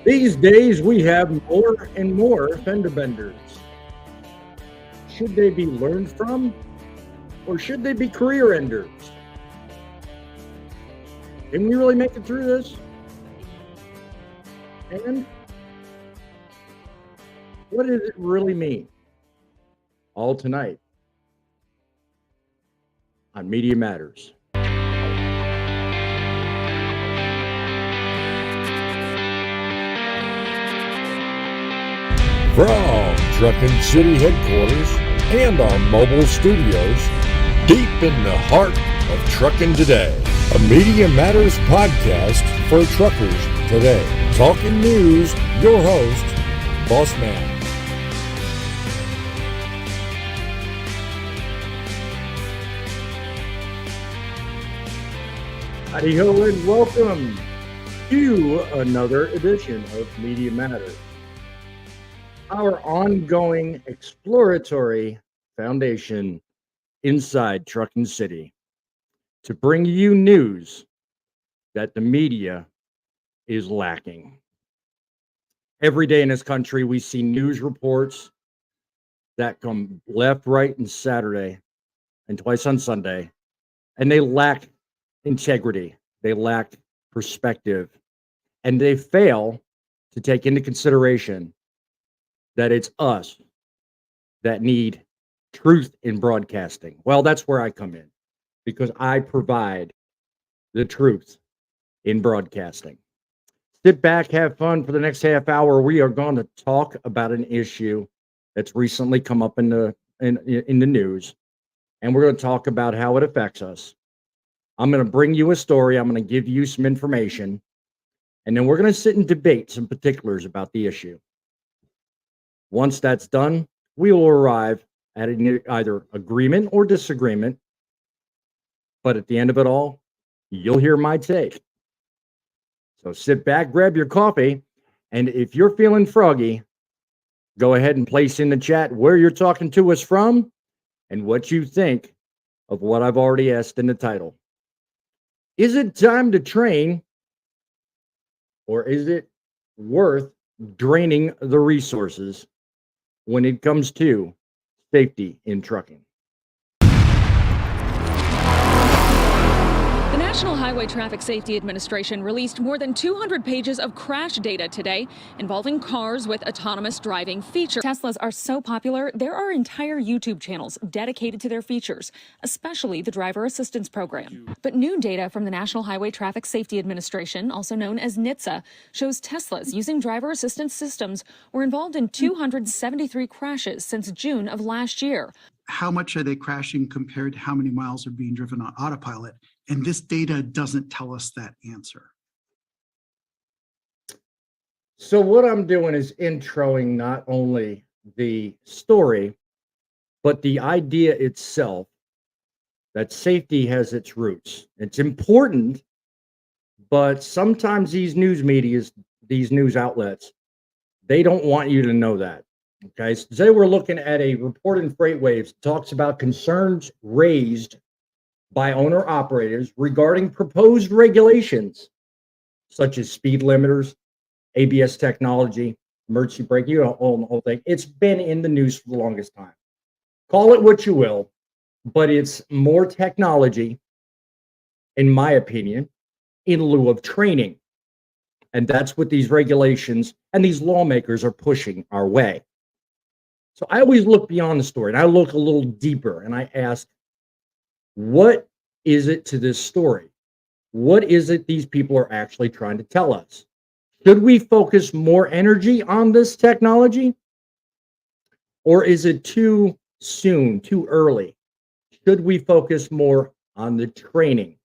These days, we have more and more fender benders. Should they be learned from, or should they be career enders? Can we really make it through this? And what does it really mean? All tonight on Media Matters. From Truckin City headquarters and our mobile studios, deep in the heart of Truckin Today, a Media Matters podcast for truckers today. Talking news, your host, Boss Man. Howdy ho and welcome to another edition of Media Matters, our ongoing exploratory foundation inside Truckin City to bring you news that the media is lacking. Every day in this country, we see news reports that come left, right, and Saturday, and twice on Sunday, and they lack integrity, they lack perspective, and they fail to take into consideration that it's us that need truth in broadcasting. Well, that's where I come in, because I provide the truth in broadcasting. Sit back, have fun. For the next half hour, we are going to talk about an issue that's recently come up in the news, and we're going to talk about how it affects us. I'm going to bring you a story. I'm going to give you some information, and then we're going to sit and debate some particulars about the issue. Once that's done, we will arrive at either agreement or disagreement. But at the end of it all, you'll hear my take. So sit back, grab your coffee, and if you're feeling froggy, go ahead and place in the chat where you're talking to us from and what you think of what I've already asked in the title. Is it time to train, or is it worth draining the resources when it comes to safety in trucking? The National Highway Traffic Safety Administration released more than 200 pages of crash data today involving cars with autonomous driving features. Teslas are so popular, there are entire YouTube channels dedicated to their features, especially the driver assistance program. But new data from the National Highway Traffic Safety Administration, also known as NHTSA, shows Teslas using driver assistance systems were involved in 273 crashes since June of last year. How much are they crashing compared to how many miles are being driven on autopilot? And this data doesn't tell us that answer. So what I'm doing is introing not only the story, but the idea itself that safety has its roots. It's important, but sometimes these news medias, these news outlets, they don't want you to know that. Okay, so today we're looking at a report in FreightWaves that talks about concerns raised by owner-operators regarding proposed regulations such as speed limiters, ABS technology, emergency brake, the whole thing. It's been in the news for the longest time. Call it what you will, but it's more technology, in my opinion, in lieu of training. And that's what these regulations and these lawmakers are pushing our way. So I always look beyond the story, and I look a little deeper, and I ask, what is it to this story? What is it these people are actually trying to tell us? Should we focus more energy on this technology? Or is it too soon, too early? Should we focus more on the training?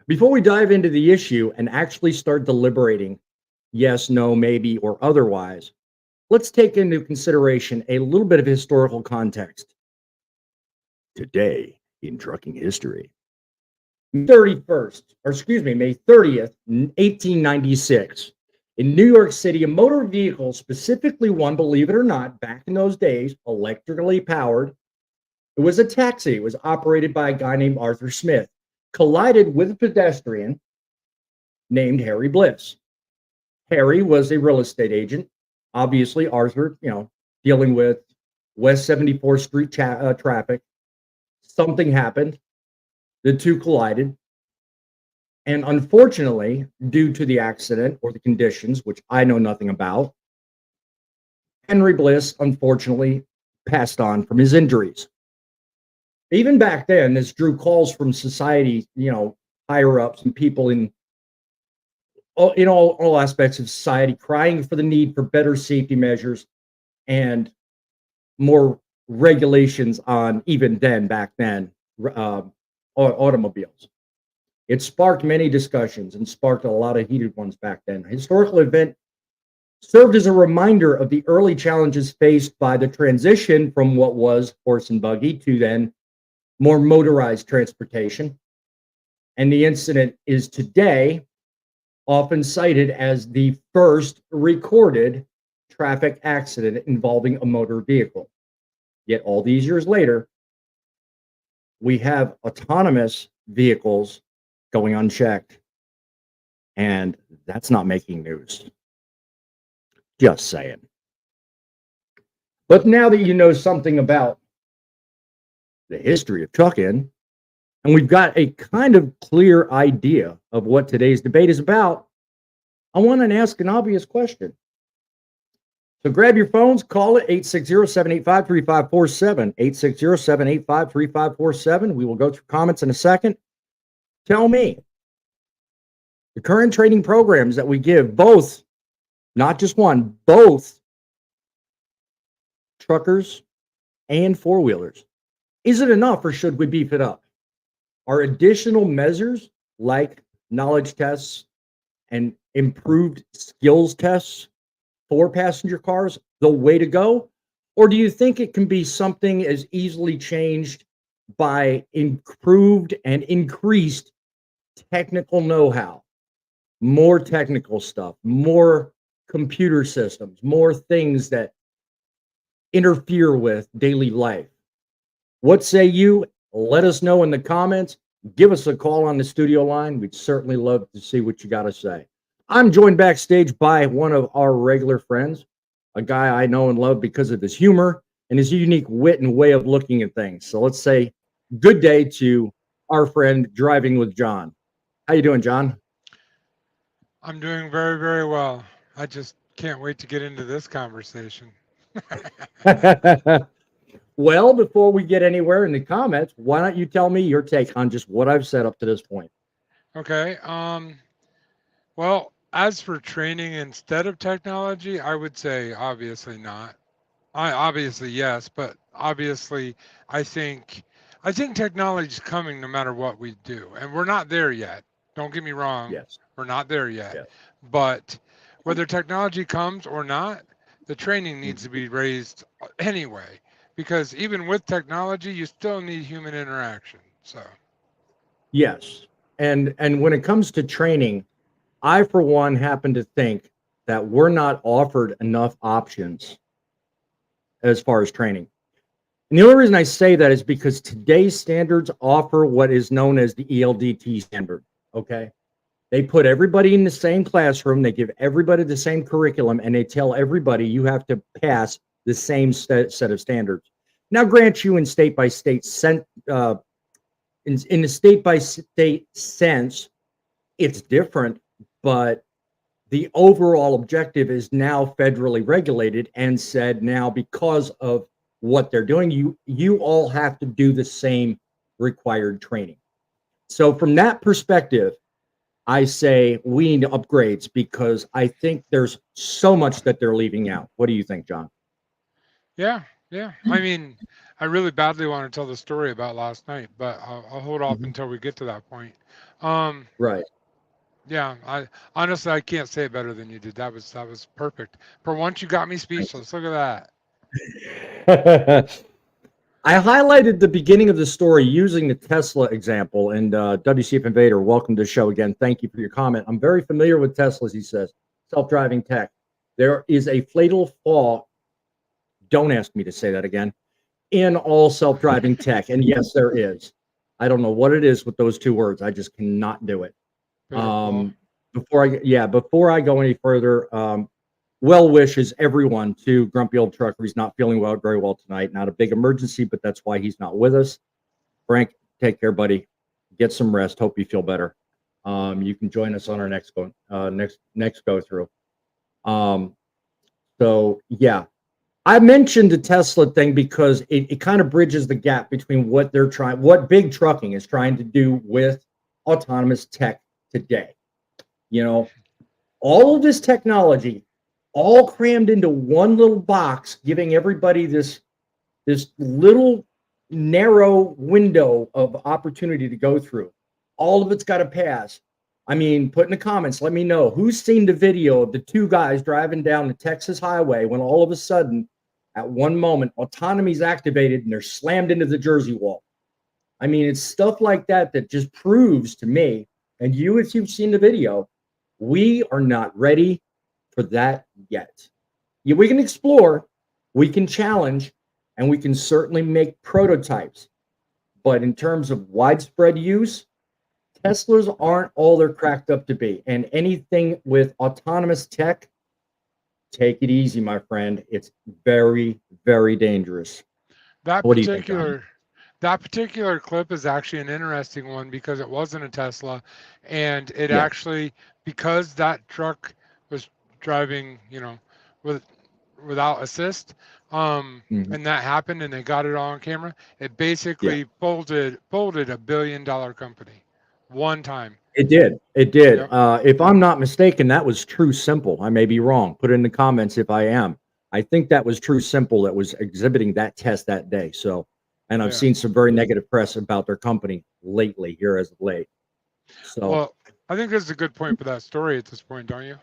Before we dive into the issue and actually start deliberating, yes, no, maybe, or otherwise, let's take into consideration a little bit of historical context. Today in trucking history, May 30th, 1896, in New York City, a motor vehicle, specifically one, believe it or not, back in those days, electrically powered. It was a taxi. It was operated by a guy named Arthur Smith, collided with a pedestrian named Harry Bliss. Harry was a real estate agent. Obviously, Arthur, dealing with West 74th Street traffic. Something happened. The two collided. And unfortunately, due to the accident or the conditions, which I know nothing about, Henry Bliss unfortunately passed on from his injuries. Even back then, this drew calls from society, higher ups and people in all aspects of society, crying for the need for better safety measures and more regulations on, even then, back then, automobiles. It sparked many discussions and sparked a lot of heated ones back then. Historical event served as a reminder of the early challenges faced by the transition from what was horse and buggy to then more motorized transportation. And the incident is today often cited as the first recorded traffic accident involving a motor vehicle. Yet all these years later, we have autonomous vehicles going unchecked. And that's not making news. Just saying. But now that you know something about the history of trucking, and we've got a kind of clear idea of what today's debate is about, I want to ask an obvious question. So grab your phones, call it 860-785-3547, 860-785-3547. We will go through comments in a second. Tell me, the current training programs that we give, both, not just one, both truckers and four-wheelers, is it enough or should we beef it up? Are additional measures like knowledge tests and improved skills tests for passenger cars the way to go? Or do you think it can be something as easily changed by improved and increased technical know-how, more technical stuff, more computer systems, more things that interfere with daily life? What say you? Let us know in the comments. Give us a call on the studio line. We'd certainly love to see what you got to say. I'm joined backstage by one of our regular friends, a guy I know and love because of his humor and his unique wit and way of looking at things. So let's say good day to our friend Driving with John. How you doing, John? I'm doing very, very well. I just can't wait to get into this conversation. Well, before we get anywhere in the comments, why don't you tell me your take on just what I've said up to this point? Okay. Well, as for training instead of technology, I would say obviously not. Obviously yes, but obviously I think technology is coming no matter what we do, and we're not there yet. Don't get me wrong. Yes. We're not there yet. Yes. But whether technology comes or not, the training needs to be raised anyway, because even with technology, you still need human interaction. So Yes. And when it comes to training, I, for one, happen to think that we're not offered enough options as far as training. And the only reason I say that is because today's standards offer what is known as the ELDT standard. Okay. They put everybody in the same classroom, they give everybody the same curriculum, and they tell everybody you have to pass the same set of standards. Now, grant you in state by state in the state by state sense, it's different, but the overall objective is now federally regulated and said now because of what they're doing, you all have to do the same required training. So from that perspective, I say we need upgrades because I think there's so much that they're leaving out. What do you think, John? yeah. I mean, I really badly want to tell the story about last night, but I'll hold off until we get to that point. Right. Yeah, I honestly I can't say it better than you did. That was perfect. For once, you got me speechless. Look at that. I highlighted the beginning of the story using the Tesla example, and WCF Invader, welcome to the show again. Thank you for your comment. I'm very familiar with Teslas, he says, self-driving tech. There is a fatal flaw, don't ask me to say that again, in all self-driving tech, and yes, there is. I don't know what it is with those two words. I just cannot do it. Fatal flaw. before I go any further, well wishes everyone to Grumpy Old Trucker. He's not feeling very well tonight. Not a big emergency, but that's why he's not with us. Frank, take care, buddy. Get some rest. Hope you feel better. You can join us on our next go through. So yeah, I mentioned the Tesla thing because it kind of bridges the gap between what big trucking is trying to do with autonomous tech today. You know, all of this technology, all crammed into one little box, giving everybody this little narrow window of opportunity to go through. All of it's got to pass. I mean, put in the comments, let me know who's seen the video of the two guys driving down the Texas highway when all of a sudden, at one moment, autonomy's activated and they're slammed into the Jersey wall. I mean, it's stuff like that that just proves to me, and you, if you've seen the video, we are not ready for that yet. Yeah, we can explore, we can challenge, and we can certainly make prototypes. But in terms of widespread use, Teslas aren't all they're cracked up to be. And anything with autonomous tech, take it easy, my friend. It's very, very dangerous. That What do you think, John? that particular clip is actually an interesting one because it wasn't a Tesla, and it Yeah. actually, because that truck was driving, without assist, Mhm. and that happened, and they got it all on camera. It basically folded $1 billion company one time. It did. It did. Yep. If I'm not mistaken, that was True Simple. I may be wrong. Put it in the comments if I am. I think that was True Simple that was exhibiting that test that day. So, and I've Yeah. seen some very negative press about their company lately here as of late. So, Well, I think this is a good point for that story at this point, don't you?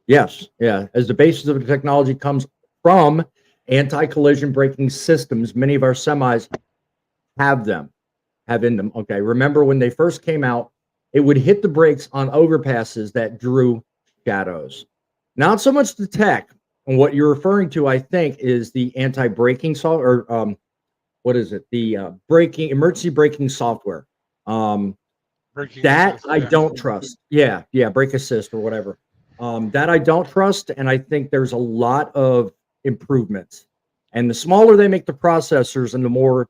yes, yeah. As the basis of the technology comes from anti-collision braking systems, many of our semis have in them. Okay, remember when they first came out, it would hit the brakes on overpasses that drew shadows. Not so much the tech. And what you're referring to, I think, is the anti-braking software, or what is it? The emergency braking software. Braking That assist, I yeah. don't trust. Yeah, brake assist or whatever. That I don't trust, and I think there's a lot of improvements. And the smaller they make the processors, and the more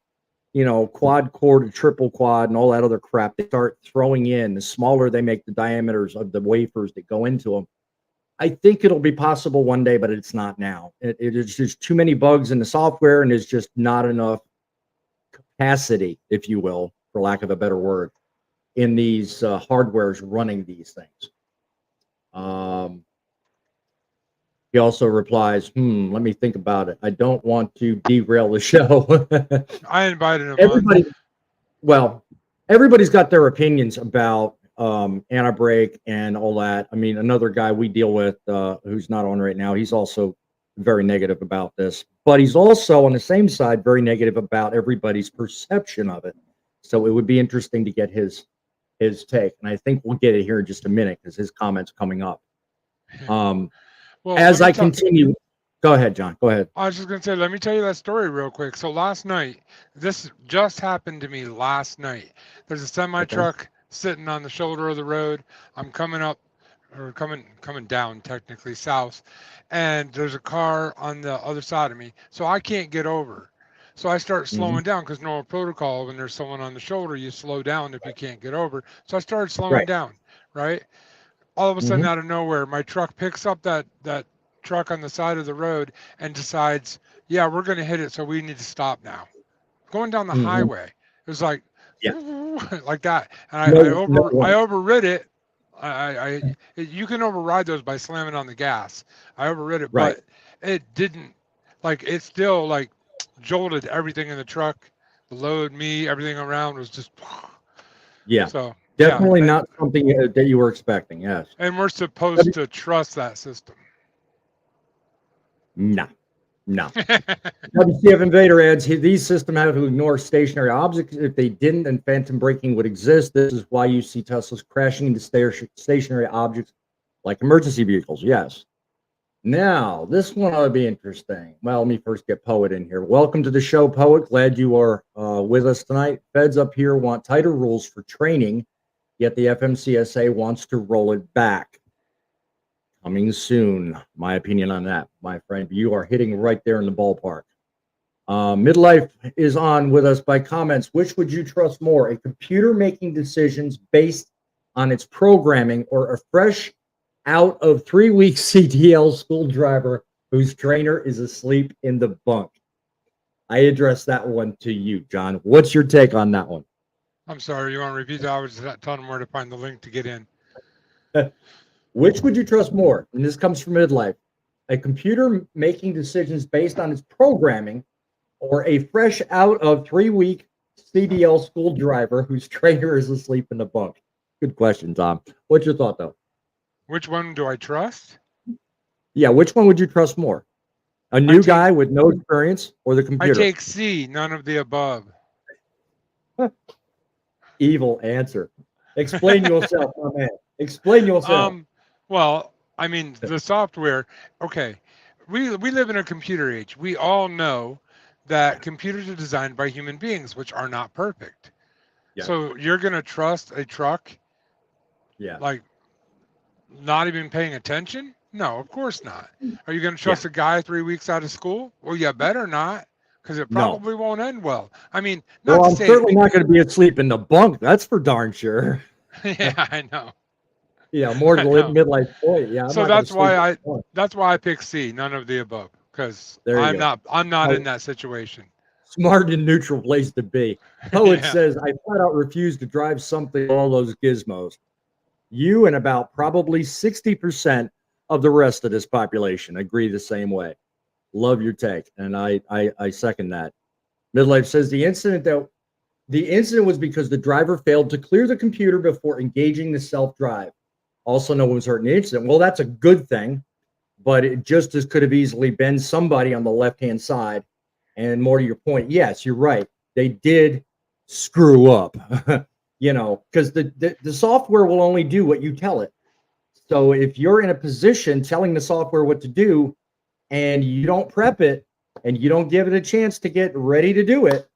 quad core to triple quad and all that other crap they start throwing in, the smaller they make the diameters of the wafers that go into them. I think it'll be possible one day, but it's not now. It is just too many bugs in the software, and there's just not enough capacity, if you will, for lack of a better word, in these hardwares running these things. He also replies, let me think about it. I don't want to derail the show. I invited him Everybody, on. well, everybody's got their opinions about anti-brake and all that. I mean, another guy we deal with who's not on right now, he's also very negative about this, but he's also on the same side very negative about everybody's perception of it. So it would be interesting to get his take, and I think we'll get it here in just a minute because his comment's coming up. Well, as I continue, go ahead, John. Go ahead. I was just going to say, let me tell you that story real quick. So last night, this just happened to me last night. There's a semi truck sitting on the shoulder of the road. I'm coming up, or coming down, technically south, and there's a car on the other side of me. So I can't get over. So I start slowing down because normal protocol, when there's someone on the shoulder, you slow down if you can't get over. So I started slowing down, right? All of a sudden, out of nowhere, my truck picks up that truck on the side of the road and decides, yeah, we're going to hit it, so we need to stop now. Going down the highway, it was like, like that, and I overrid it. You can override those by slamming on the gas. I overrid it, but it didn't. Like, it still like jolted everything in the truck, the load, me, everything around was just. So. Definitely not something that you were expecting, yes. And we're supposed to trust that system. No. WCF Invader adds, these systems have to ignore stationary objects. If they didn't, then phantom braking would exist. This is why you see Teslas crashing into stationary objects like emergency vehicles, yes. Now, this one ought to be interesting. Well, let me first get Poet in here. Welcome to the show, Poet. Glad you are with us tonight. Feds up here want tighter rules for training yet the FMCSA wants to roll it back. Coming soon. My opinion on that, my friend. You are hitting right there in the ballpark. Midlife is on with us by comments. Which would you trust more? A computer making decisions based on its programming, or a fresh out of 3 week CDL school driver whose trainer is asleep in the bunk? I address that one to you, John. What's your take on that one? I'm sorry, you want to repeat that? I was telling them where to find the link to get in. Which would you trust more? And this comes from midlife. A computer making decisions based on its programming, or a fresh out of 3 week CDL school driver whose trainer is asleep in the bunk? Good question, Tom. What's your thought, though? Which one do I trust? Yeah, which one would you trust more? A new guy with no experience, or the computer? I take C, none of the above. Evil answer. Explain yourself, my man. Explain yourself. Well, I mean, the software, okay. We live in a computer age. We all know that computers are designed by human beings, which are not perfect. Yeah. So you're going to trust a truck? Yeah. Like not even paying attention? No, of course not. Are you going to trust a guy 3 weeks out of school? Well, you better not, because it probably won't end well. I mean, I'm certainly not going to be asleep in the bunk. That's for darn sure. Yeah, I know. Yeah, more to the midlife point. Yeah. So that's why I pick C, none of the above, because I'm not in that situation. Smart and neutral place to be. Poet says, I flat out refuse to drive something with all those gizmos. You and about probably 60% of the rest of this population agree the same way. Love your take, and I second that. Midlife says the incident was because the driver failed to clear the computer before engaging the self-drive. Also, no one was hurt in the incident. Well, that's a good thing, but it just as could have easily been somebody on the left-hand side. And more to your point, yes, you're right. They did screw up, because the software will only do what you tell it. So if you're in a position telling the software what to do and you don't prep it and you don't give it a chance to get ready to do it,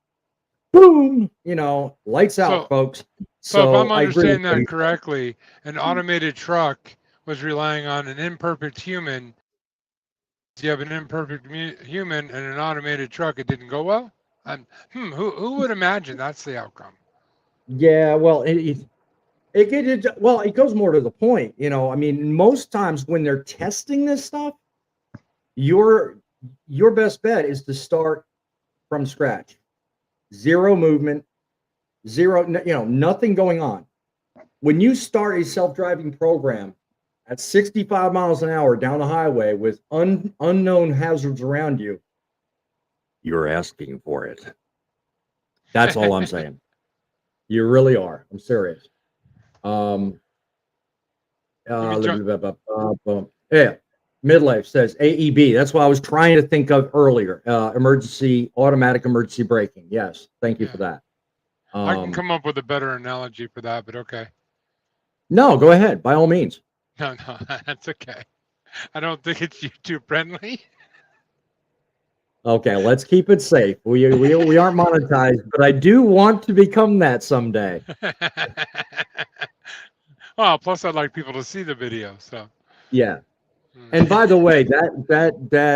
boom, lights out, folks. So if I'm understanding that correctly, an automated truck was relying on an imperfect human. You have an imperfect human and an automated truck. It didn't go well. Who would imagine that's the outcome? Yeah, well, it goes more to the point. I mean, most times when they're testing this stuff, your best bet is to start from scratch. Zero movement, nothing going on. When you start a self-driving program at 65 miles an hour down a highway with unknown hazards around you, you're asking for it. That's all I'm saying. You really are. I'm serious. Yeah. Midlife says AEB. That's what I was trying to think of earlier. Automatic emergency braking. Yes. Thank you for that. I can come up with a better analogy for that, but okay. No, go ahead. By all means. No, that's okay. I don't think it's YouTube friendly. Okay, let's keep it safe. We aren't monetized, but I do want to become that someday. Well, plus I'd like people to see the video. So yeah. And by the way, that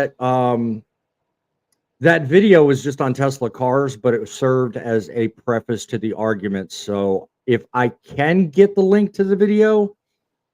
video was just on Tesla cars, but it served as a preface to the argument. So if I can get the link to the video,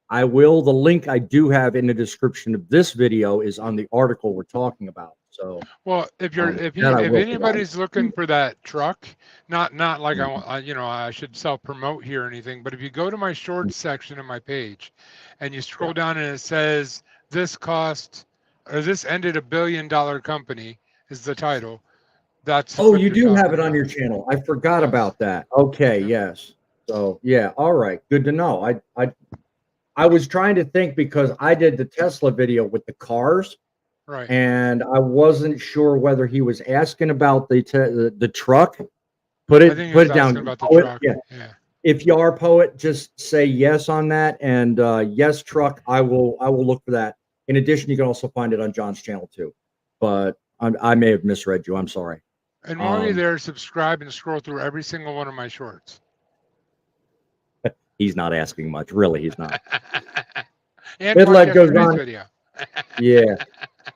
I will. The link I do have in the description of this video is on the article we're talking about. So, well, if anybody's looking for that truck, not like I should self promote here or anything, but if you go to my shorts section of my page, and you scroll down and it says this ended $1 billion company is the title. That's you do have it on your channel. I forgot about that. Okay, yes. So yeah, all right, good to know. I was trying to think because I did the Tesla video with the cars. Right. And I wasn't sure whether he was asking about the truck. Put it down. About the truck. Yeah. If you are Poet, just say yes on that. And yes, truck. I will look for that. In addition, you can also find it on John's channel too. But I may have misread you. I'm sorry. And while you're there, subscribe and scroll through every single one of my shorts. He's not asking much. Really, he's not. And watch Midlife goes yesterday's on. video. Yeah.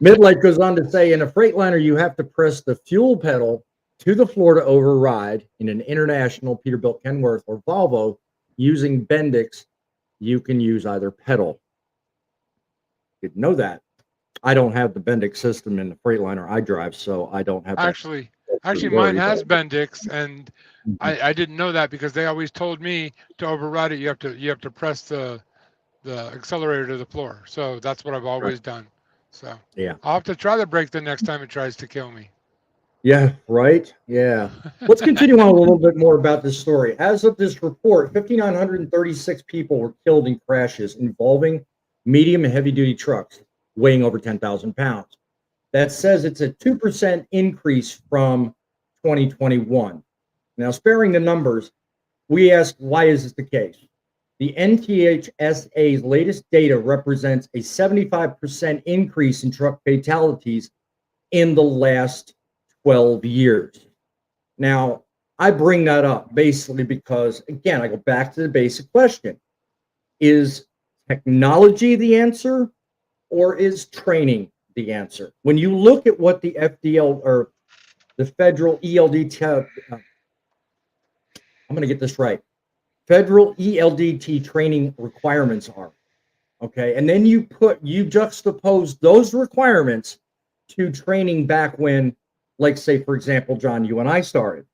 Midlife goes on to say, in a Freightliner, you have to press the fuel pedal to the floor to override. In an International, Peterbilt, Kenworth, or Volvo, using Bendix, you can use either pedal. Didn't know that. I don't have the Bendix system in the Freightliner I drive, so I don't have that. Actually, mine has Bendix, and I didn't know that because they always told me to override it. You have to press the accelerator to the floor. So that's what I've always done. So Yeah. I'll have to try the brake the next time it tries to kill me. Yeah, right. Yeah. Let's continue on a little bit more about this story. As of this report, 5,936 people were killed in crashes involving medium and heavy duty trucks weighing over 10,000 pounds. That says it's a 2% increase from 2021. Now, sparing the numbers, we ask, why is this the case? The NTHSA's latest data represents a 75% increase in truck fatalities in the last 12 years. Now, I bring that up basically because, again, I go back to the basic question. Is technology the answer, or is training the answer? When you look at what the FDL or the federal ELDT, I'm going to get this right, federal ELDT training requirements are, okay? And then you juxtapose those requirements to training back when, like, say, for example, John, you and I started,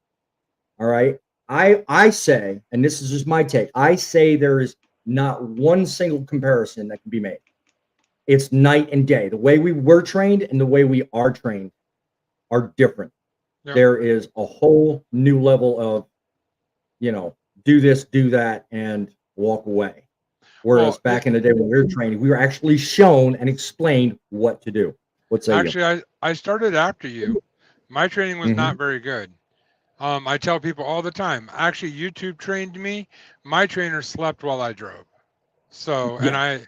all right? I say, and this is just my take, I say there is not one single comparison that can be made. It's night and day. The way we were trained and the way we are trained are different. Yep. There is a whole new level of, do this, do that, and walk away. Whereas back in the day when we were training, we were actually shown and explained what to do. Actually, I started after you. My training was not very good. I tell people all the time, actually, YouTube trained me. My trainer slept while I drove. So, yeah.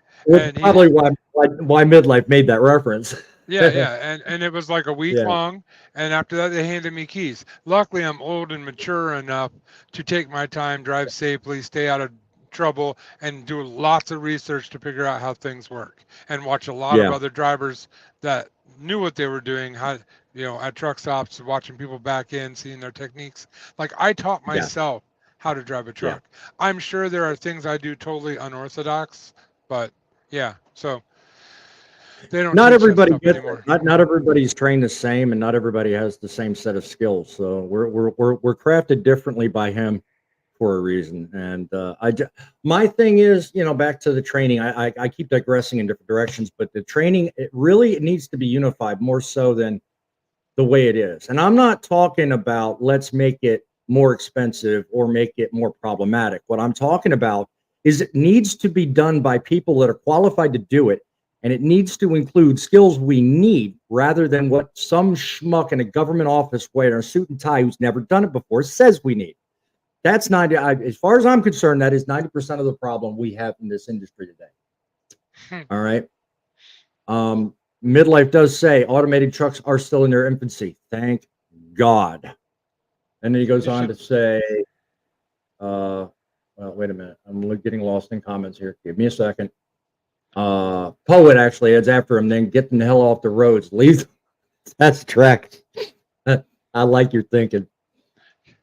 Probably why Midlife made that reference. Yeah. And it was like a week long. And after that, they handed me keys. Luckily, I'm old and mature enough to take my time, drive safely, stay out of trouble, and do lots of research to figure out how things work, and watch a lot of other drivers that knew what they were doing, how, at truck stops, watching people back in, seeing their techniques. Like, I taught myself how to drive a truck. I'm sure there are things I do totally unorthodox, but so they don't. Not everybody gets it. Not everybody's trained the same, and not everybody has the same set of skills. So we're crafted differently by him for a reason. And my thing is, back to the training. I keep digressing in different directions, but the training, it needs to be unified more so than the way it is. And I'm not talking about let's make it more expensive or make it more problematic. What I'm talking about is it needs to be done by people that are qualified to do it. And it needs to include skills we need rather than what some schmuck in a government office wearing a suit and tie who's never done it before says we need. That's as far as I'm concerned, that is 90% of the problem we have in this industry today. All right. Midlife does say automated trucks are still in their infancy. Thank God. And then he goes on to say, well, wait a minute. I'm getting lost in comments here. Give me a second. Poet actually adds after him, then get the hell off the roads. Leave. That's correct. I like your thinking.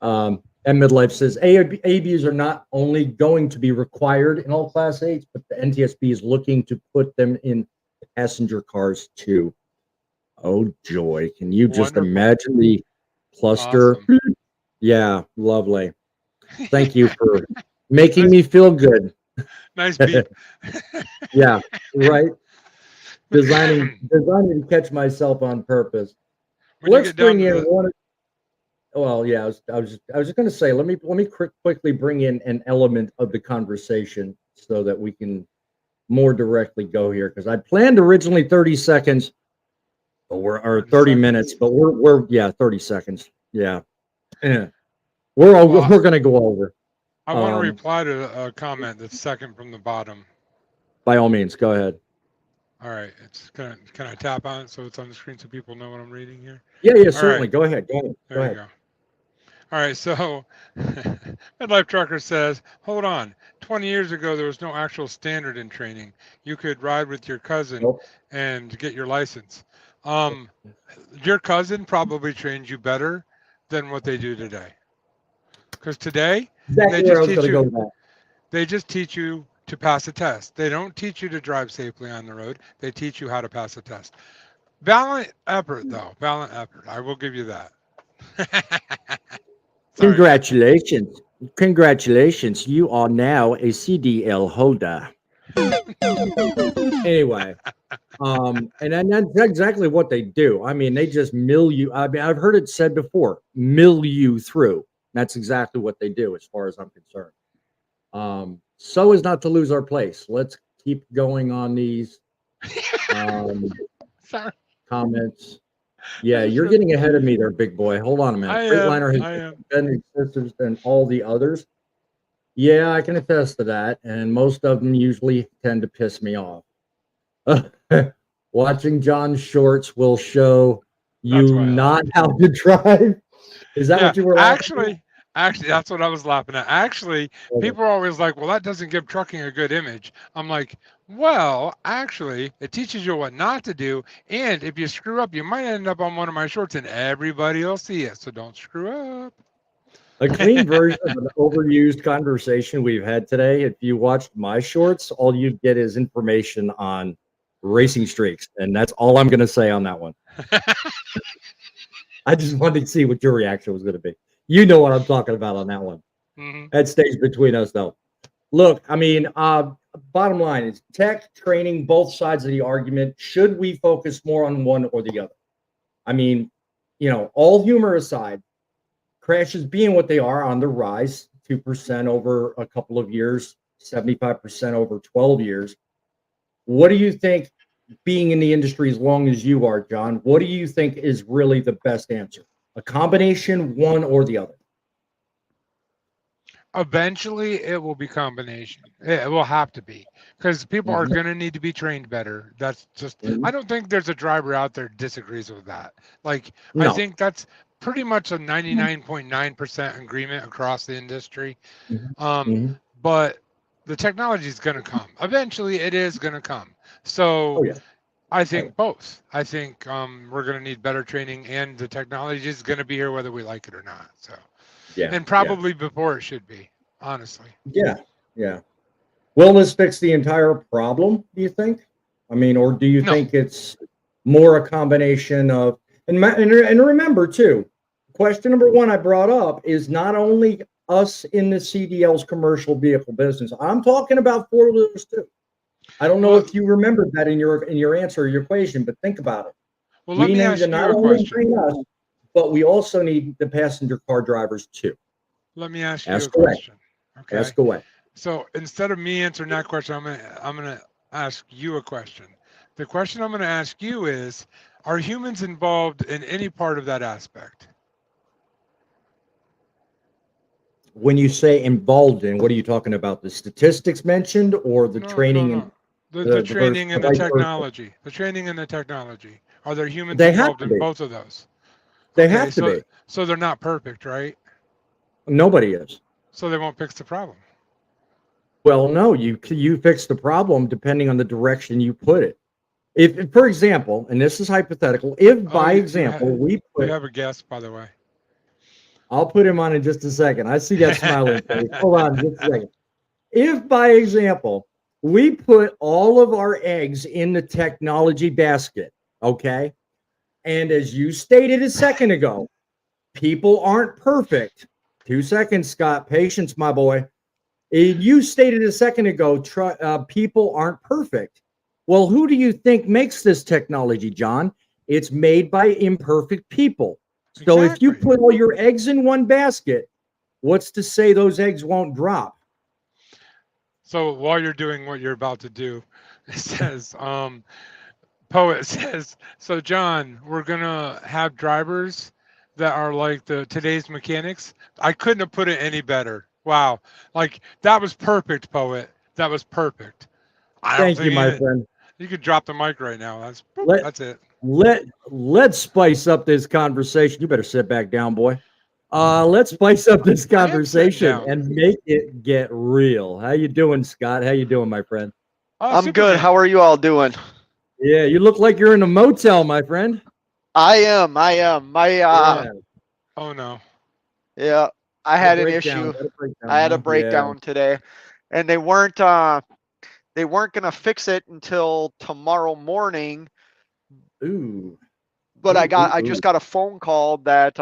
And Midlife says ABs are not only going to be required in all Class 8s, but the NTSB is looking to put them in passenger cars too. Oh joy! Can you just imagine the cluster? Awesome. Yeah, lovely. Thank you for making me feel good. Nice beat. Yeah, right. Designing to catch myself on purpose. Let's bring in one. Well, yeah, I was just going to say, let me quickly bring in an element of the conversation so that we can more directly go here, because I planned originally 30 seconds, but we're 30 minutes, but we're 30 seconds. Yeah, we're going to go over. I want to reply to a comment that's second from the bottom. By all means, go ahead. All right, can I tap on it so it's on the screen so people know what I'm reading here? Yeah, certainly. Right. Go ahead. There you go. All right, so Midlife Trucker says, hold on. 20 years ago, there was no actual standard in training. You could ride with your cousin Nope. and get your license. Um, your cousin probably trained you better than what they do today. Because today, they Exactly where I just was going teach to go you with that. they just teach you to pass a test. They don't teach you to drive safely on the road. They teach you how to pass a test. Valiant effort, though. Valiant effort. I will give you that. Sorry, man. Congratulations. Congratulations. You are now a CDL holder. Anyway, and that's exactly what they do. I mean, they just mill you. I mean, I've heard it said before, mill you through. That's exactly what they do, as far as I'm concerned. So as not to lose our place, let's keep going on these um, Sorry. comments. I Yeah, just you're read. getting ahead of me there, big boy. Hold on a minute. I am. Freightliner has I different am. bending systems than all the others. Yeah, I can attest to that, and most of them usually tend to piss me off. Watching John's shorts will show That's you why I laughed. not how to drive. Is that Yeah, what you were laughing at? actually, that's what I was laughing at. Actually, Okay. people are always like, "Well, that doesn't give trucking a good image." I'm like, "Well, actually, it teaches you what not to do, and if you screw up, you might end up on one of my shorts, and everybody will see it. So don't screw up." A clean version of an overused conversation we've had today. If you watched my shorts, all you get is information on racing streaks, and that's all I'm going to say on that one. I just wanted to see what your reaction was going to be. You know what I'm talking about on that one. Mhm. That stays between us, though. Look, I mean, bottom line is tech training, both sides of the argument. Should we focus more on one or the other? I mean, all humor aside, crashes being what they are on the rise, 2% over a couple of years, 75% over 12 years. What do you think, being in the industry as long as you are, John, what do you think is really the best answer? A combination, one or the other? Eventually, it will be combination. It will have to be because people are Mhm, going to need to be trained better. That's just. I mhm. don't think there's a driver out there disagrees with that. Like I No. think that's pretty much a 99.9% agreement across the industry. Mhm, Um, mhm. but the technology is going to come. Eventually, it is going to come. Oh, So yeah. I Oh, yeah. think both. I think we're going to need better training, and the technology is going to be here whether we like it or not. So, Yeah. and Yeah. probably before it should be, honestly. Yeah. Yeah. Will this fix the entire problem, do you think? I mean, or do you No. think it's more a combination of, and remember too, question number one I brought up is not only us in the CDL's commercial vehicle business. I'm talking about four-wheelers too. I don't know Well, if you remembered that in your answer, your equation, but think about it. well, let We me need to ask not you a only question. train us, but we also need the passenger car drivers too. Let me ask you a Ask away. question. Okay. Ask away. So instead of me answering that question, I'm gonna ask you a question. The question I'm gonna ask you is, are humans involved in any part of that aspect? When you say involved in, what are you talking about? The statistics mentioned or the No, no, training and no. The the verse, training the and the vice versa? technology. The training and the technology. Are there humans They have involved to in be. both of those? They Okay, have to so be. so they're not perfect, right? Nobody is. So they won't fix the problem. Well, no, you fix the problem depending on the direction you put it. If, for example, and this is hypothetical, if Oh, by you example we you put, have a guess, by the way. I'll put him on in just a second. I see that smiling face. Hold on just a second. If by example we put all of our eggs in the technology basket, okay, and as you stated a second ago, people aren't perfect. 2 seconds, Scott. Patience, my boy. You stated a second ago, people aren't perfect. Well, who do you think makes this technology, John? It's made by imperfect people. So if you Exactly. put all your eggs in one basket, what's to say those eggs won't drop? So while you're doing what you're about to do, it says, poet says, so John, we're gonna have drivers that are like the today's mechanics. I couldn't have put it any better. Wow. Like that was perfect, poet. That was perfect. I don't Thank you, think my any, friend. you could drop the mic right now. That's boop, Let that's it. let's spice up this conversation. You better sit back down, boy. Let's spice up this I am sitting conversation down. and make it get real. How you doing, Scott? How you doing, my friend? Oh, I'm good. Superman. How are you all doing? Yeah, you look like you're in a motel, my friend. I am. My Yeah, Oh no. yeah, I got a had an breakdown. issue. Got a breakdown, I had a huh? breakdown today, and they weren't gonna fix it until tomorrow morning. Yeah. Ooh. But Ooh, ooh, I ooh. just got a phone call that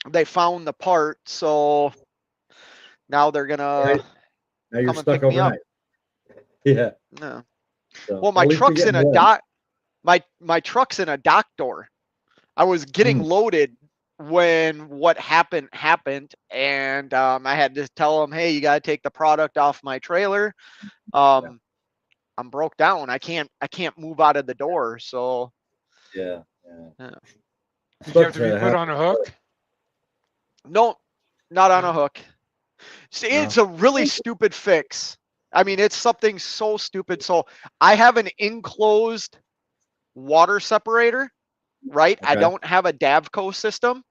they found the part, so now they're Now, gonna now you're come and stuck pick me up. overnight. Yeah. Yeah. So, Well, at my least you're truck's in getting a warm. my truck's in a dock door. I was getting loaded when what happened, and I had to tell them, hey, you got to take the product off my trailer. I'm broke down. I can't move out of the door. So Yeah. Yeah. Did you have to be put on a hook? no, not on No. a hook. See, No. it's a really stupid fix. I mean, it's something so stupid. So I have an enclosed water separator, right? I Okay. don't have a Davco system.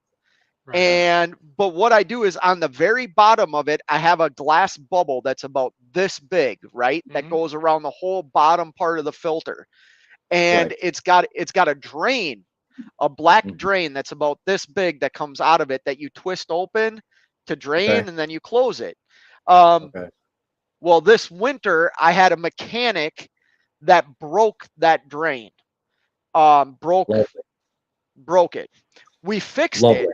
Right. But what I do is on the very bottom of it, I have a glass bubble that's about this big, right? That Mhm. goes around the whole bottom part of the filter. And Right. it's got a drain, a black Mhm. drain that's about this big that comes out of it that you twist open to drain Okay. and then you close it. Okay. Well, this winter I had a mechanic that broke that drain. Broke it. We fixed Lovely. it,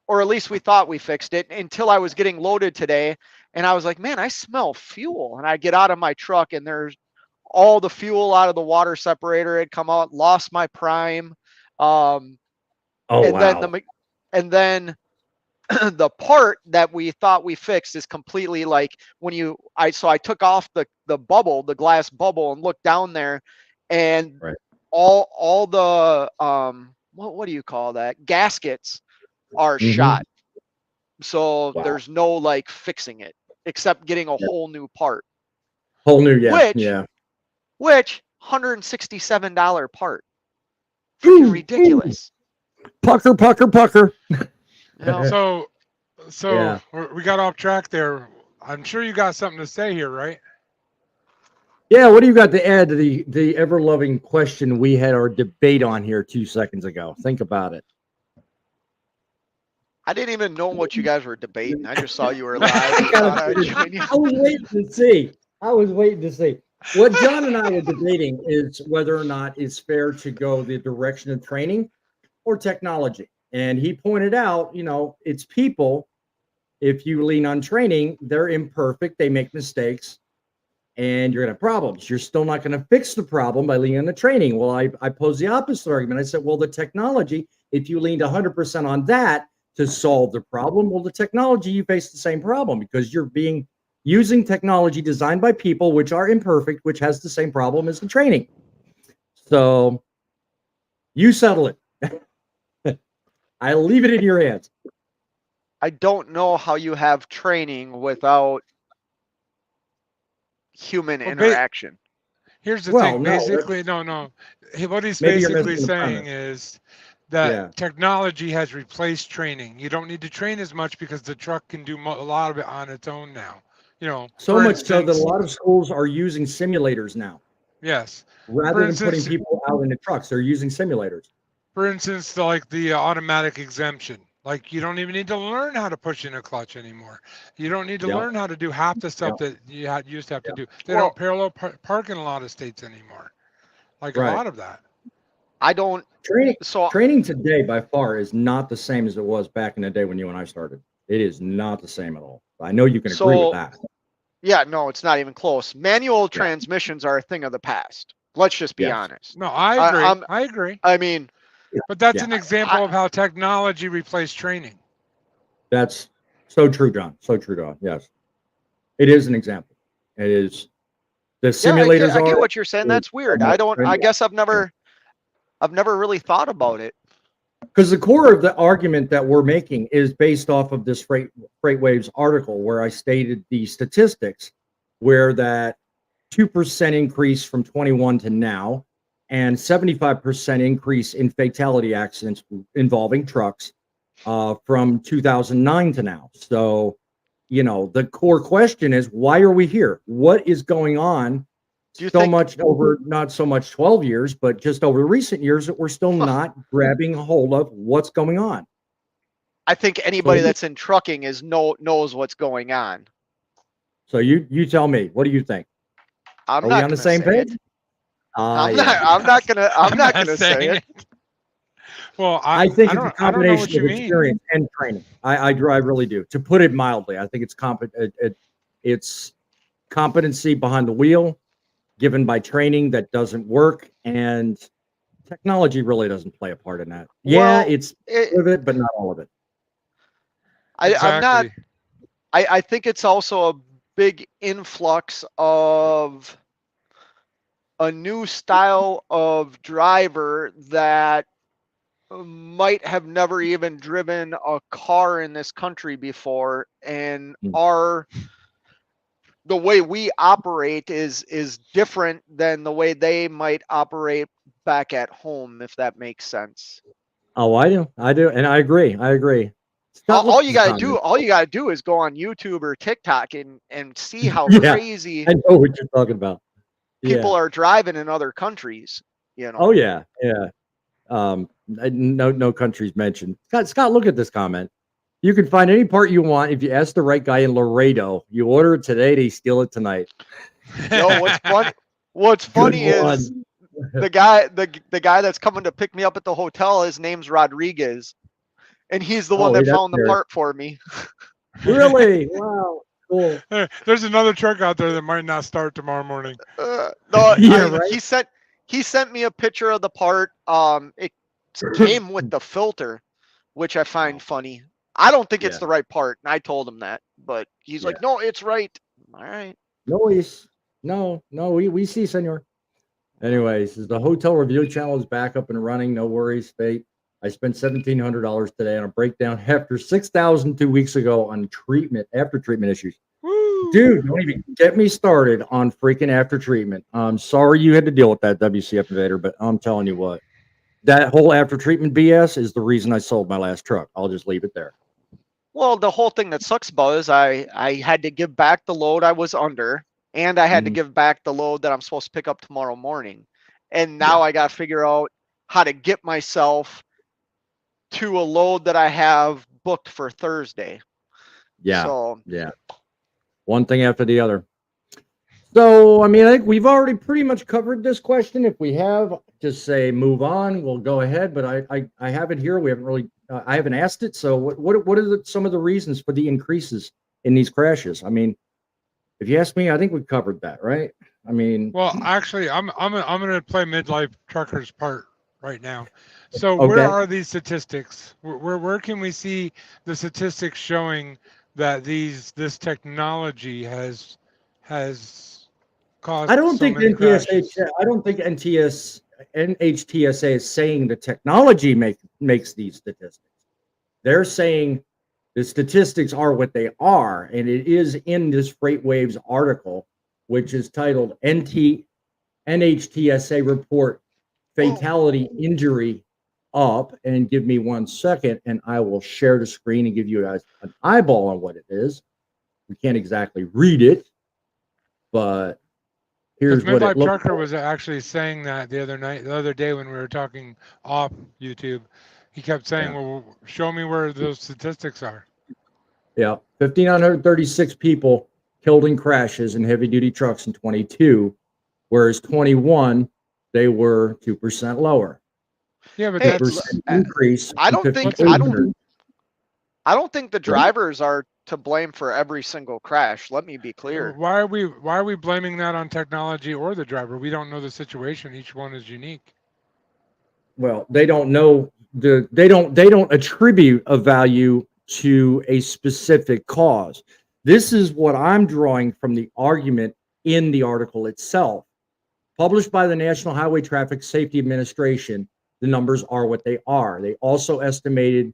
or at least we thought we fixed it, until I was getting loaded today, and I was like, man, I smell fuel. And I get out of my truck and there's all the fuel out of the water separator had come out, lost my prime. Oh, And then wow. the part that we thought we fixed is completely like I took off the bubble, the glass bubble, and looked down there, and Right. all the what do you call that, gaskets are Mhm. shot. So Wow. there's no like fixing it except getting a Yeah. whole new part, Whole new, yeah. which Yeah. $167 part. Freaking Ooh, ooh. ridiculous. Pucker. You know? So Yeah. we got off track there. I'm sure you got something to say here, right? Yeah, what do you got to add to the ever-loving question we had our debate on here 2 seconds ago? Think about it. I didn't even know what you guys were debating. I just saw you were live and thought I'd join you. I was waiting to see. What John and I were debating is whether or not it's fair to go the direction of training or technology. And he pointed out, it's people. If you lean on training, they're imperfect, they make mistakes, and you're going to have problems. You're still not going to fix the problem by leaning on the training. Well, I posed the opposite argument. I said, well, the technology, if you leaned 100% on that to solve the problem, well, the technology, you face the same problem because you're using technology designed by people which are imperfect, which has the same problem as the training. So you settle it. I'll leave it in your hands. I don't know how you have training without human interaction. Here's the Well, thing. no, Basically, no. What he's maybe you're basically missing the saying premise. is that Yeah. technology has replaced training. You don't need to train as much because the truck can do a lot of it on its own now. So for much so that a instance, lot of schools are using simulators now. yes. Rather than putting people out in the trucks, they're using simulators. For instance, like the automatic exemption. Like you don't even need to learn how to push in a clutch anymore. You don't need to Yep. learn how to do half the stuff Yep. that you used to have to Yep. do. They Well- don't parallel park in a lot of states anymore. Like Right. a lot of that. I don't. Training today by far is not the same as it was back in the day when you and I started. It is not the same at all. I know you can agree with that. Yeah, no, it's not even close. Manual transmissions are a thing of the past. Let's just be honest. No, I agree. I agree. I mean, but that's an example of how technology replaced training. That's so true, John. So true, John. Yes, it is an example. It is. The simulators I get what you're saying. That's weird. I guess I've never really thought about it. Because the core of the argument that we're making is based off of this FreightWaves article where I stated the statistics where that 2% increase from 21 to now and 75% increase in fatality accidents involving trucks from 2009 to now. So, the core question is, why are we here? What is going on? Much over, not so much 12 years, but just over recent years that we're still not grabbing a hold of what's going on. I think anybody that's in trucking knows what's going on. So you tell me, what do you think? Are we on the same page? I'm not gonna say it. Well, I think it's a combination of experience and training. I really do. To put it mildly, I think it's competency behind the wheel, given by training that doesn't work, and technology really doesn't play a part in that. It's part of it, but not all of it. Exactly. I think it's also a big influx of a new style of driver that might have never even driven a car in this country before, and the way we operate is different than the way they might operate back at home, if that makes sense. Oh, I do, and I agree. All you gotta do is go on YouTube or TikTok and see how crazy I know what you're talking about. People are driving in other countries. Oh yeah. No countries mentioned. Scott, look at this comment. You can find any part you want if you ask the right guy in Laredo. You order it today, they steal it tonight. What's funny is the guy that's coming to pick me up at the hotel, his name's Rodriguez, and he's the one that found the part for me. Really? Wow. Cool. There's another truck out there that might not start tomorrow morning. He sent me a picture of the part. It came with the filter, which I find funny. I don't think it's the right part, and I told him that, but he's like, "No, it's right." All right. No, we see, senor. Anyways, the hotel review channel is back up and running. No worries, Fate. I spent $1,700 today on a breakdown after $6,000 2 weeks ago on after treatment issues. Woo! Dude, don't even get me started on freaking after treatment. I'm sorry you had to deal with that, WCF Invader, but I'm telling you what, that whole after treatment BS is the reason I sold my last truck. I'll just leave it there. Well, the whole thing that sucks about it is I had to give back the load I was under, and I had to give back the load that I'm supposed to pick up tomorrow morning. And now I got to figure out how to get myself to a load that I have booked for Thursday. One thing after the other. So, I think we've already pretty much covered this question. If we have, just say move on. We'll go ahead. But I have it here. We haven't really, I haven't asked it. So, what are some of the reasons for the increases in these crashes? If you ask me, I think we covered that, right? Well, actually, I'm gonna play midlife trucker's part right now. So, where are these statistics? Where can we see the statistics showing that this technology has caused? I don't think NHTSA is saying the technology makes these statistics. They're saying the statistics are what they are, and it is in this Freight Waves article, which is titled NHTSA report fatality injury up. And give me 1 second, and I will share the screen and give you guys an eyeball on what it is. We can't exactly read it, but here's what it looks like. Trucker was actually saying that the other day when we were talking off YouTube. He kept saying, "Well, show me where those statistics are." Yeah, 1,536 people killed in crashes in heavy-duty trucks in 22, whereas 21 they were 2% lower. Yeah, but that's increase. I don't think the drivers are to blame for every single crash. Let me be clear. Why are we blaming that on technology or the driver? We don't know the situation. Each one is unique. Well, they don't know they don't attribute a value to a specific cause. This is what I'm drawing from the argument in the article itself. Published by the National Highway Traffic Safety Administration, the numbers are what they are. They also estimated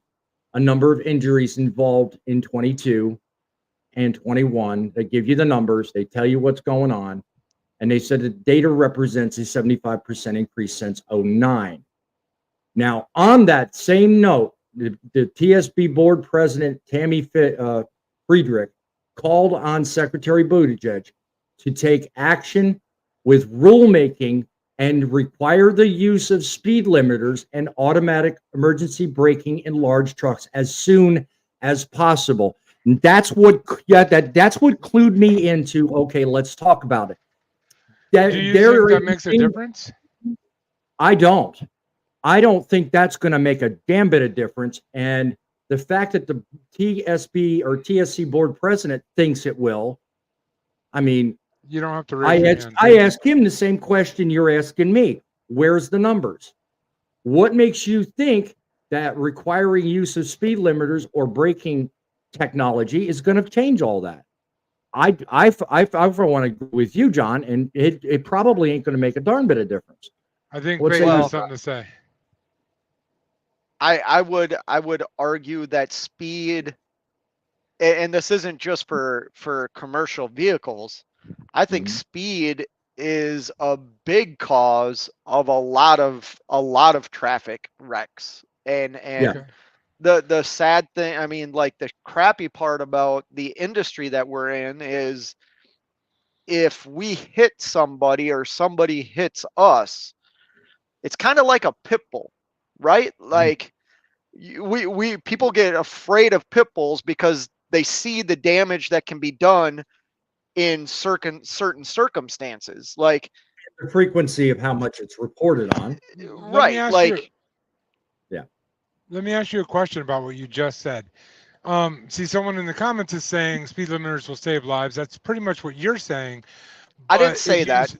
a number of injuries involved in 22 and 21. They give you the numbers, they tell you what's going on, and they said the data represents a 75% increase since 2009. Now, on that same note, the TSB board president, Tammy Friedrich, called on Secretary Buttigieg to take action with rulemaking and require the use of speed limiters and automatic emergency braking in large trucks as soon as possible. And that's what clued me into, okay, let's talk about it. Do you think that makes a difference? I don't think that's going to make a damn bit of difference. And the fact that the TSB or TSC board president thinks it will, I mean, you don't have to raise I ask him the same question you're asking me. Where's the numbers? What makes you think that requiring use of speed limiters or braking technology is going to change all that? I for one agree with you, John, and it probably ain't going to make a darn bit of difference. I think Peyton has something to say. I would argue that speed, and this isn't just for commercial vehicles. I think speed is a big cause of a lot of traffic wrecks. And the sad thing, I mean, like the crappy part about the industry that we're in is if we hit somebody or somebody hits us, it's kind of like a pit bull, right? Like we people get afraid of pit bulls because they see the damage that can be done in certain circumstances, like the frequency of how much it's reported on. Right. Like, let me ask you a question about what you just said. See, someone in the comments is saying speed limiters will save lives. That's pretty much what you're saying. I didn't say that.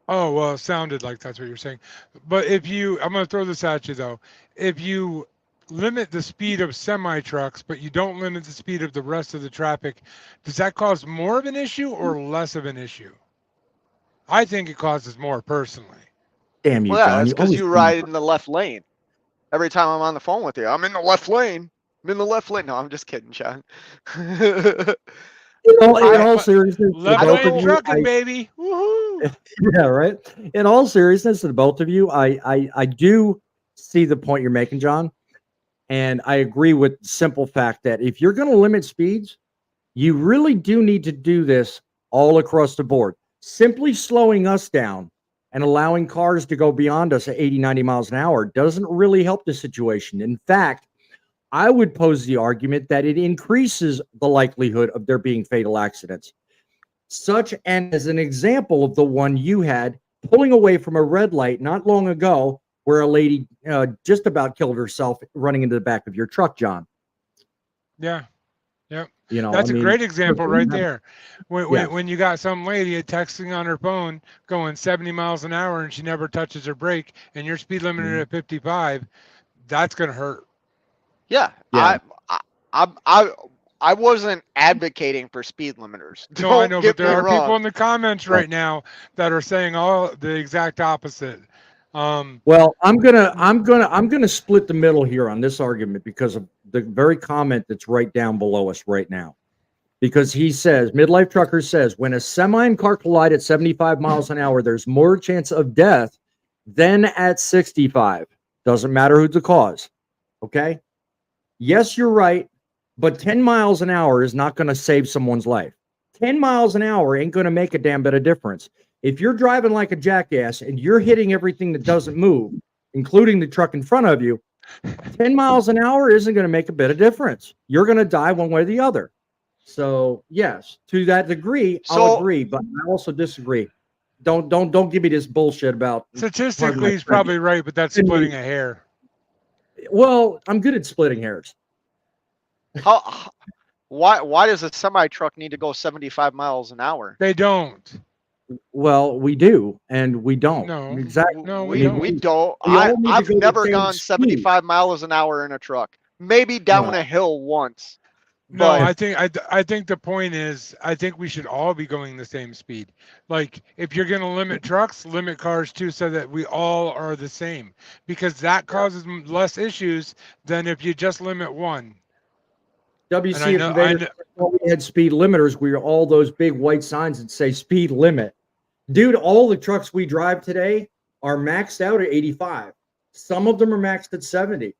Oh, well, it sounded like that's what you're saying. But I'm going to throw this at you though. If you limit the speed of semi trucks, but you don't limit the speed of the rest of the traffic, does that cause more of an issue or less of an issue? I think it causes more personally. Damn you, well, yeah, John. that's because you ride in the left lane. Every time I'm on the phone with you, I'm in the left lane. I'm in the left lane. No, I'm just kidding, Sean. in all seriousness, left lane trucking, baby. Woohoo! Yeah, right. In all seriousness, to the both of you, I do see the point you're making, John. And I agree with the simple fact that if you're going to limit speeds, you really do need to do this all across the board. Simply slowing us down and allowing cars to go beyond us at 80, 90 miles an hour doesn't really help the situation. In fact, I would pose the argument that it increases the likelihood of there being fatal accidents. Such as an example of the one you had pulling away from a red light not long ago, where a lady just about killed herself running into the back of your truck, John. Yeah. Yep. You know, that's a great example right there. When you got some lady texting on her phone going 70 miles an hour and she never touches her brake and you're speed limited at 55, that's going to hurt. Yeah. I wasn't advocating for speed limiters. No, I know, but there are people in the comments right now that are saying all the exact opposite. Well, I'm gonna split the middle here on this argument because of the very comment that's right down below us right now. Because he says, Midlife Trucker says, when a semi and car collide at 75 miles an hour, there's more chance of death than at 65. Doesn't matter who's the cause. Okay? Yes, you're right, but 10 miles an hour is not going to save someone's life. 10 miles an hour ain't going to make a damn bit of difference. If you're driving like a jackass and you're hitting everything that doesn't move, including the truck in front of you, 10 miles an hour isn't going to make a bit of difference. You're going to die one way or the other. So, yes, to that degree, I'll agree, but I also disagree. Don't give me this bullshit about statistically he's probably right, but that's splitting a hair. Well, I'm good at splitting hairs. Why does a semi truck need to go 75 miles an hour? They don't. Well, we do, and we don't. No, exactly. No, we don't. I've never gone 75 miles an hour in a truck. Maybe down a hill once. No, I think the point is, I think we should all be going the same speed. Like, if you're going to limit trucks, limit cars too, so that we all are the same, because that causes less issues than if you just limit one. WC, if we had speed limiters, we were all those big white signs that say speed limit. Dude, all the trucks we drive today are maxed out at 85. Some of them are maxed at 70.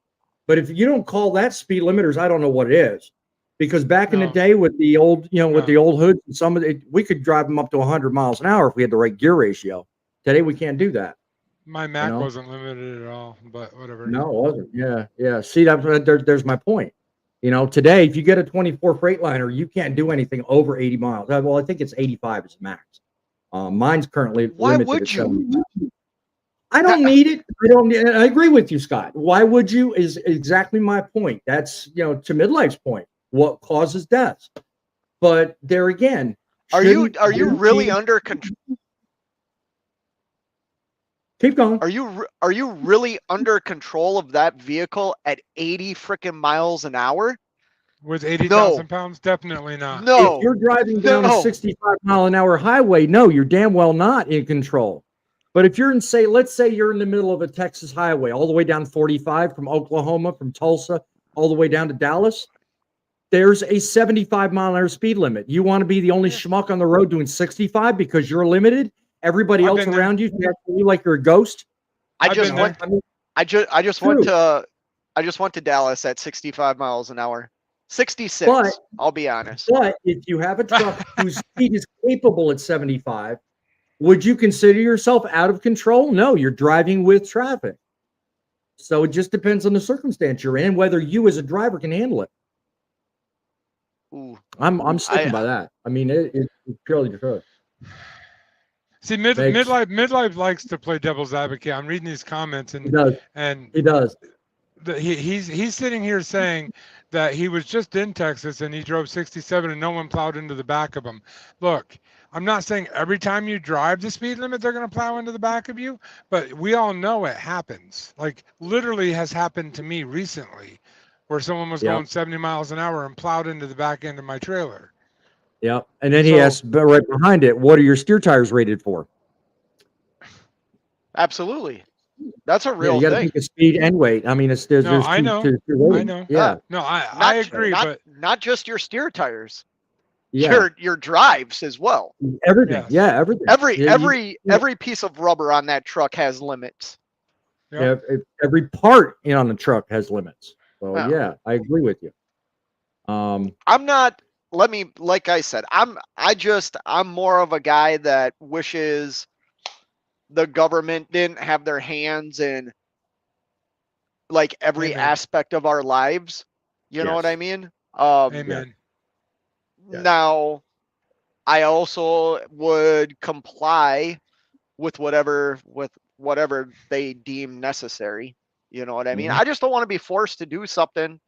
But if you don't call that speed limiters, I don't know what it is. Because back in the No. day with the old, with No. the old hoods, and some of it, we could drive them up to 100 miles an hour if we had the right gear ratio. Today we can't do that. My Mac know? wasn't limited at all, but whatever. No, it wasn't. Yeah. See, there's my point. Today, if you get a 24 Freightliner, you can't do anything over 80 miles. Well, I think it's 85 is max. Mine's currently Why limited would at you? 75. I don't need it. I agree with you, Scott. Why would you is exactly my point. That's, to midlife's point. What causes deaths? But there again, Are you really under control? Keep going. Are you really under control of that vehicle at 80 freaking miles an hour? With 80,000 pounds, definitely not. No. If you're driving down a 65-mile-an-hour highway, no, you're damn well not in control. But if you're let's say you're in the middle of a Texas highway, all the way down 45 from Oklahoma, from Tulsa, all the way down to Dallas, there's a 75-mile-an-hour speed limit. You want to be the only schmuck on the road doing 65 because you're limited? Everybody else around you feel like you're a ghost? I just went to Dallas at 65 miles an hour. 66, I'll be honest. But if you have a truck whose speed is capable at 75, would you consider yourself out of control? No, you're driving with traffic. So it just depends on the circumstance you're in, whether you as a driver can handle it. Ooh. I'm sticking by that. I mean, it's purely the truth. See, midlife likes to play devil's advocate. I'm reading these comments, and he does. He's sitting here saying that he was just in Texas and he drove 67 and no one plowed into the back of him. Look, I'm not saying every time you drive the speed limit they're going to plow into the back of you, but we all know it happens. Like literally has happened to me recently, where someone was going 70 miles an hour and plowed into the back end of my trailer. Yeah, and then he asked right behind it, "What are your steer tires rated for?" Absolutely. That's a real you got to thing. think of speed and weight. I mean, I know. Yeah. No, I agree, but not just your steer tires. Yeah. Your drives as well. Everything. Yes. Yeah, everything. Every piece of rubber on that truck has limits. Yeah, every part on the truck has limits. So yeah, I agree with you. I'm not. Like I said, I'm more of a guy that wishes the government didn't have their hands in like every aspect of our lives. You know what I mean? Amen. Now, I also would comply with whatever they deem necessary. You know what I mean? I just don't want to be forced to do something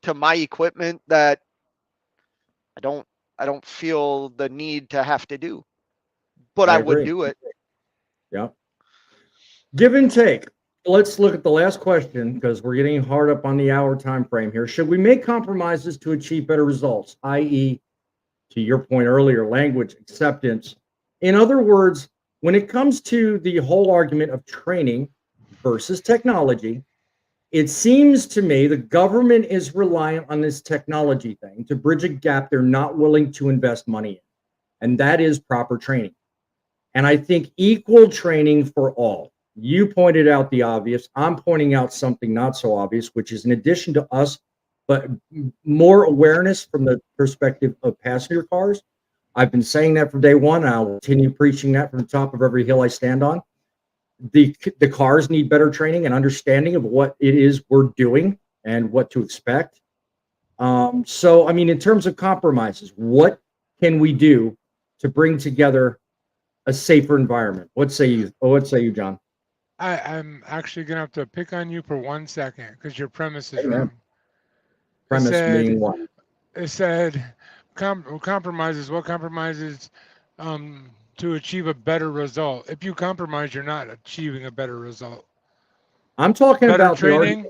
to my equipment that I don't feel the need to have to do. But I would do it. Yeah. Give and take. Let's look at the last question because we're getting hard up on the hour time frame here. Should we make compromises to achieve better results, i.e., to your point earlier, language acceptance? In other words, when it comes to the whole argument of training versus technology, it seems to me the government is reliant on this technology thing to bridge a gap they're not willing to invest money in, and that is proper training. And I think equal training for all. You pointed out the obvious. I'm pointing out something not so obvious, which is in addition to us, but more awareness from the perspective of passenger cars. I've been saying that from day one, and I'll continue preaching that from the top of every hill I stand on. The cars need better training and understanding of what it is we're doing and what to expect. So, I mean, in terms of compromises, what can we do to bring together a safer environment? What say you, John? I'm actually gonna have to pick on you for 1 second because your premise is wrong. Premise being what? It said compromises. What compromises to achieve a better result? If you compromise, you're not achieving a better result. I'm talking about training.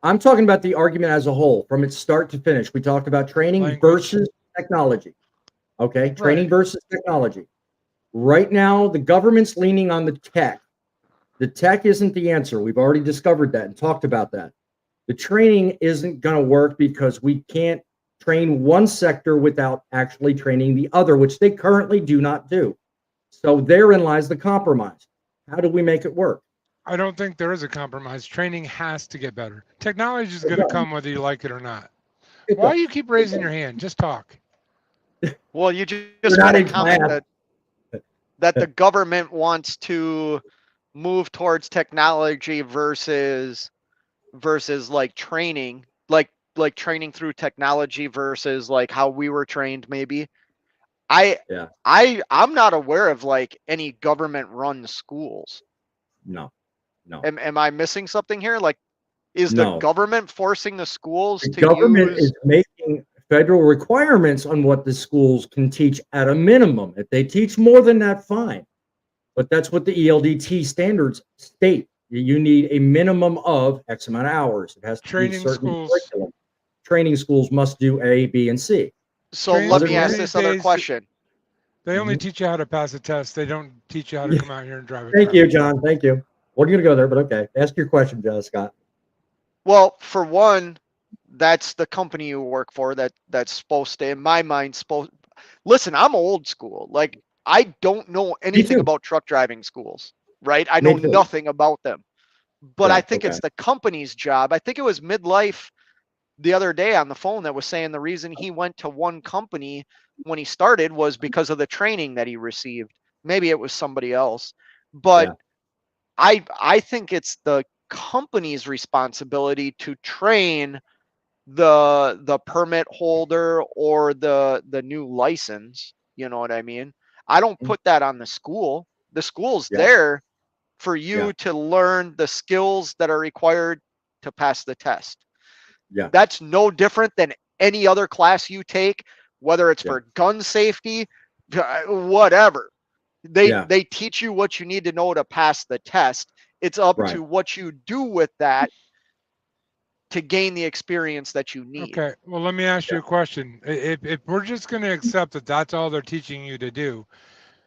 I'm talking about the argument as a whole, from its start to finish. We talked about training versus technology. Okay, training versus technology. Right now, the government's leaning on the tech. The tech isn't the answer. We've already discovered that and talked about that. The training isn't going to work because we can't train one sector without actually training the other, which they currently do not do. So therein lies the compromise. How do we make it work? I don't think there is a compromise. Training has to get better. Technology is going to come whether you like it or not. Why do you keep raising your hand? Just talk. Well, you just You're made not a in comment class. that the government wants to move towards technology versus like training, like training through technology versus like how we were trained maybe. Yeah. I'm not aware of like any government run schools. No. Am I missing something here? Like, is the No. government forcing the schools The to government use? is making federal requirements on what the schools can teach at a minimum. If they teach more than that, fine. But that's what the ELDT standards state. You need a minimum of X amount of hours. It has to be Training certain schools. curriculum. Training schools must do A, B, and C. So Training let Other me than schools ask that, these this other days, question. they only Mhm. teach you how to pass a test. They don't teach you how to Yeah. come out here and drive a Thank truck. you, John. Thank you. We're going to go there, but okay. Ask your question, John Scott. Well, for one, that's the company you work for that's supposed to, in my mind, supposed. Listen, I'm old school. Like, I don't know Me anything too. about truck driving schools, right? I Me know too. nothing about them. But I Right. think Okay. it's the company's job. I think it was Midlife the other day on the phone that was saying the reason he went to one company when he started was because of the training that he received. Maybe it was somebody else. But Yeah. I think it's the company's responsibility to train the permit holder or the new license. You know what I mean? I don't Mhm. put that on the school. The school's Yeah. there for Yeah. you to learn the skills that are required to pass the test. Yeah. That's no different than any other class you take, whether it's Yeah. for gun safety, whatever. Yeah. They teach you what you need to know to pass the test. It's up Right. to what you do with that to gain the experience that you need. Okay, well, let me ask you a question. If we're just going to accept that that's all they're teaching you to do,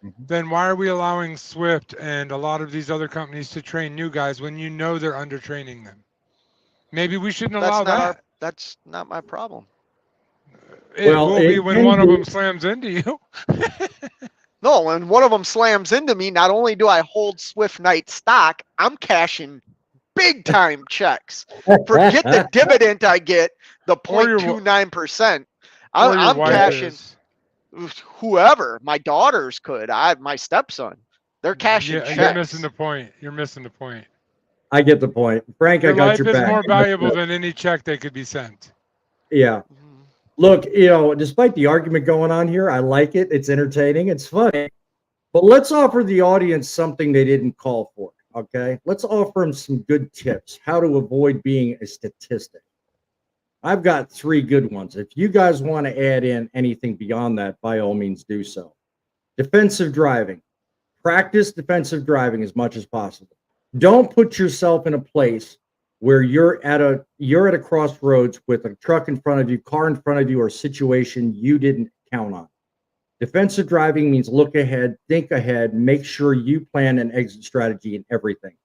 Mhm. then why are we allowing Swift and a lot of these other companies to train new guys when you know they're undertraining them? Maybe we shouldn't allow that. That's not my problem. It Well, will be it when can one of be. them slams into you. No, when one of them slams into me, not only do I hold Swift Night stock, I'm cashing big time checks. Forget the dividend I get, the Or your 0.29%. or your I'm wife cashing is. whoever. My daughters could. My stepson. They're cashing Yeah, you're missing checks. the point. You're missing the point. I get the point. Frank, I Your got life your is back. more valuable than any check they could be sent. Yeah. Look, despite the argument going on here, I like it. It's entertaining. It's funny. But let's offer the audience something they didn't call for. Okay. Let's offer them some good tips how to avoid being a statistic. I've got 3 good ones. If you guys want to add in anything beyond that, by all means do so. Defensive driving. Practice defensive driving as much as possible. Don't put yourself in a place where you're at a crossroads with a truck in front of you, car in front of you, or a situation you didn't count on. Defensive driving means look ahead, think ahead, make sure you plan an exit strategy in everything.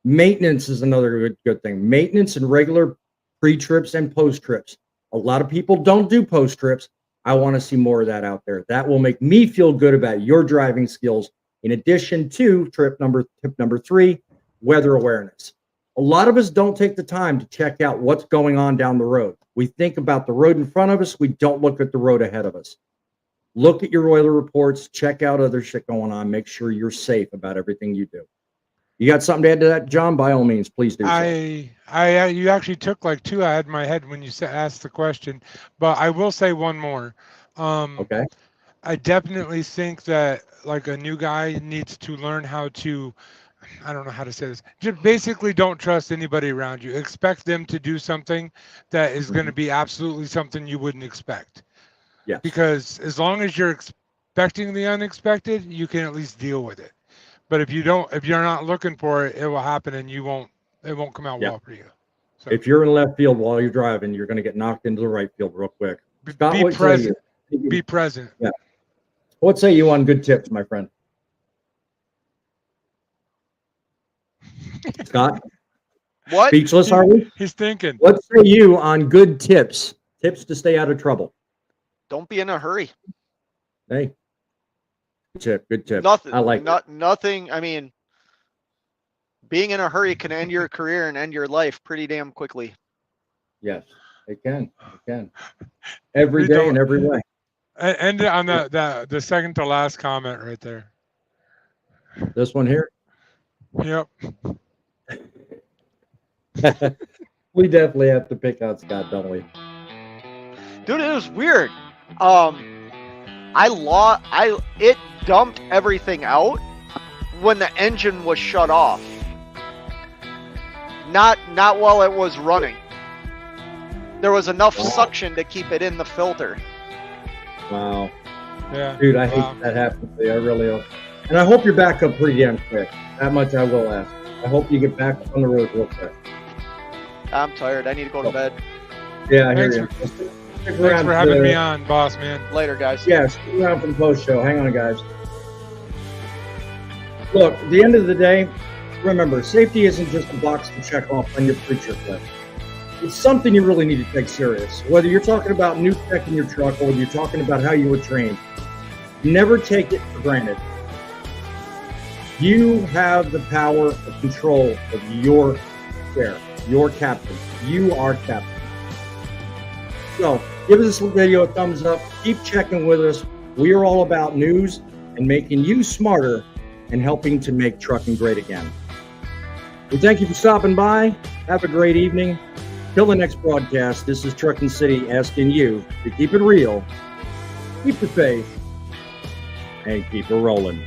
Maintenance is another good thing. Maintenance and regular pre-trips and post-trips. A lot of people don't do post-trips. I want to see more of that out there. That will make me feel good about your driving skills. In addition to tip number 3, weather awareness. A lot of us don't take the time to check out what's going on down the road. We think about the road in front of us. We don't look at the road ahead of us. Look at your weather reports. Check out other shit going on. Make sure you're safe about everything you do. You got something to add to that, John? By all means, please do so. You actually took like 2 I had in my head when you asked the question, but I will say one more. Okay. I definitely think that like a new guy needs to learn how to, I don't know how to say this. Just basically don't trust anybody around you. Expect them to do something that is going to be absolutely something you wouldn't expect. Yes. Because as long as you're expecting the unexpected, you can at least deal with it. But if you're not looking for it, it will happen and it won't come out Yeah. well for you. So If you're in left field while you're driving, you're going to get knocked into the right field real quick. Scott, be what say you? present. Be present. Yeah. What say you on good tips, my friend? Scott? What? Speechless, are we? He's thinking. What say you on good tips? Tips to stay out of trouble. Don't be in a hurry. Hey. Good tip. Nothing. I like it. Nothing. I mean, being in a hurry can end your career and end your life pretty damn quickly. Yes, it can. It can. Every We day don't- in every way. And on the second to last comment right there. This one here. Yep. We definitely have to pick out Scott, don't we? Dude, it was weird. It dumped everything out when the engine was shut off. Not while it was running. There was enough suction to keep it in the filter. Wow. Yeah. Dude, I hate that happens to you. I really do. And I hope you're back up pretty damn quick. That much I will ask. I hope you get back on the road real quick. I'm tired. I need to go to bed. Yeah, I hear you. Thanks for having me on, boss man. Later, guys. Yeah, stick around for the post show. Hang on, guys. Look, at the end of the day, remember, safety isn't just a box to check off on your preacher list. It's something you really need to take serious. Whether you're talking about new tech in your truck or whether you're talking about how you were trained, never take it for granted. You have the power of control of your chair, your captain. You are captain. So give this video a thumbs up. Keep checking with us. We are all about news and making you smarter and helping to make trucking great again. We thank you for stopping by. Have a great evening. Till the next broadcast, this is Truckin City asking you to keep it real, keep the faith, and keep it rolling.